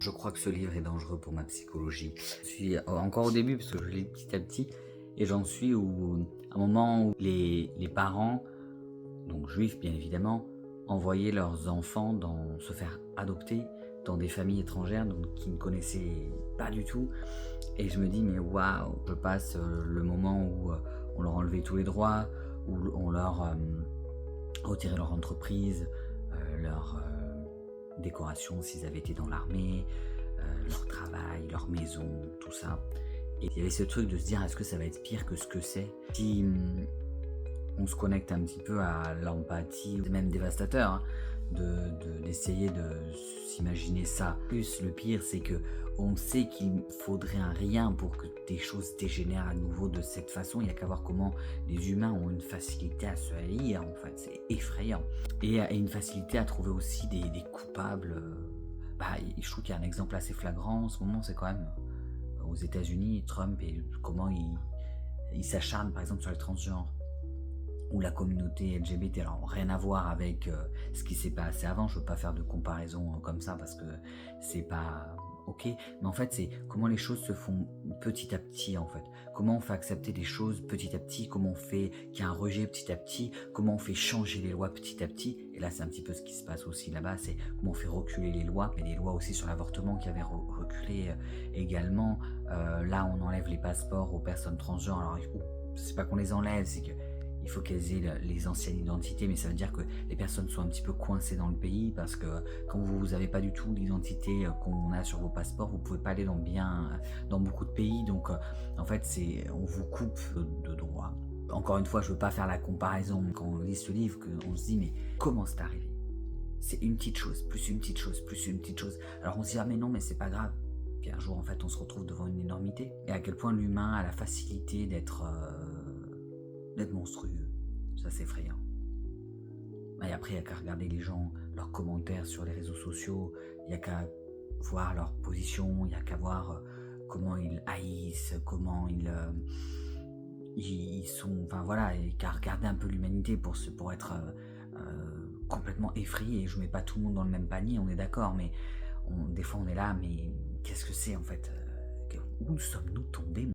Je crois que ce livre est dangereux pour ma psychologie. Je suis encore au début parce que je lis petit à petit et j'en suis à un moment où les parents, donc juifs bien évidemment, envoyaient leurs enfants se faire adopter dans des familles étrangères donc, qui ne connaissaient pas du tout. Et je me dis mais waouh, je passe le moment où on leur enlevait tous les droits, où on leur retirait leur entreprise, leur décoration s'ils avaient été dans l'armée, leur travail, leur maison, tout ça. Et il y avait ce truc de se dire est-ce que ça va être pire que ce que c'est si on se connecte un petit peu à l'empathie, c'est même dévastateur hein, d'essayer de s'imaginer ça. Plus le pire c'est que on sait qu'il faudrait un rien pour que des choses dégénèrent à nouveau de cette façon. Il n'y a qu'à voir comment les humains ont une facilité à se haïr, en fait, c'est effrayant. Et une facilité à trouver aussi des coupables. Je trouve qu'il y a un exemple assez flagrant en ce moment, c'est quand même aux États-Unis, Trump et comment il s'acharne par exemple sur les transgenres ou la communauté LGBT. Alors rien à voir avec ce qui s'est passé avant, je ne veux pas faire de comparaison comme ça parce que c'est pas ok, mais en fait c'est comment les choses se font petit à petit en fait, comment on fait accepter des choses petit à petit, comment on fait qu'il y a un rejet petit à petit, comment on fait changer les lois petit à petit, et là c'est un petit peu ce qui se passe aussi là-bas, c'est comment on fait reculer les lois, et les lois aussi sur l'avortement qui avaient reculé également, là on enlève les passeports aux personnes transgenres, alors c'est pas qu'on les enlève, c'est que il faut qu'elles aient les anciennes identités, mais ça veut dire que les personnes sont un petit peu coincées dans le pays parce que quand vous n'avez pas du tout l'identité qu'on a sur vos passeports, vous ne pouvez pas aller dans beaucoup de pays. Donc en fait, on vous coupe de droits. Encore une fois, je ne veux pas faire la comparaison quand on lit ce livre, qu'on se dit mais comment c'est arrivé? C'est une petite chose, plus une petite chose, plus une petite chose. Alors on se dit ah mais non, mais c'est pas grave. Puis un jour en fait on se retrouve devant une énormité. Et à quel point l'humain a la facilité d'être monstrueux, ça c'est effrayant. Et après il n'y a qu'à regarder les gens, leurs commentaires sur les réseaux sociaux, il n'y a qu'à voir leur position, il n'y a qu'à voir comment ils haïssent, comment ils sont, enfin voilà, et qu'à regarder un peu l'humanité pour être complètement effrayé. Je ne mets pas tout le monde dans le même panier, on est d'accord, mais des fois on est là, mais qu'est-ce que c'est en fait, où sommes-nous tombés?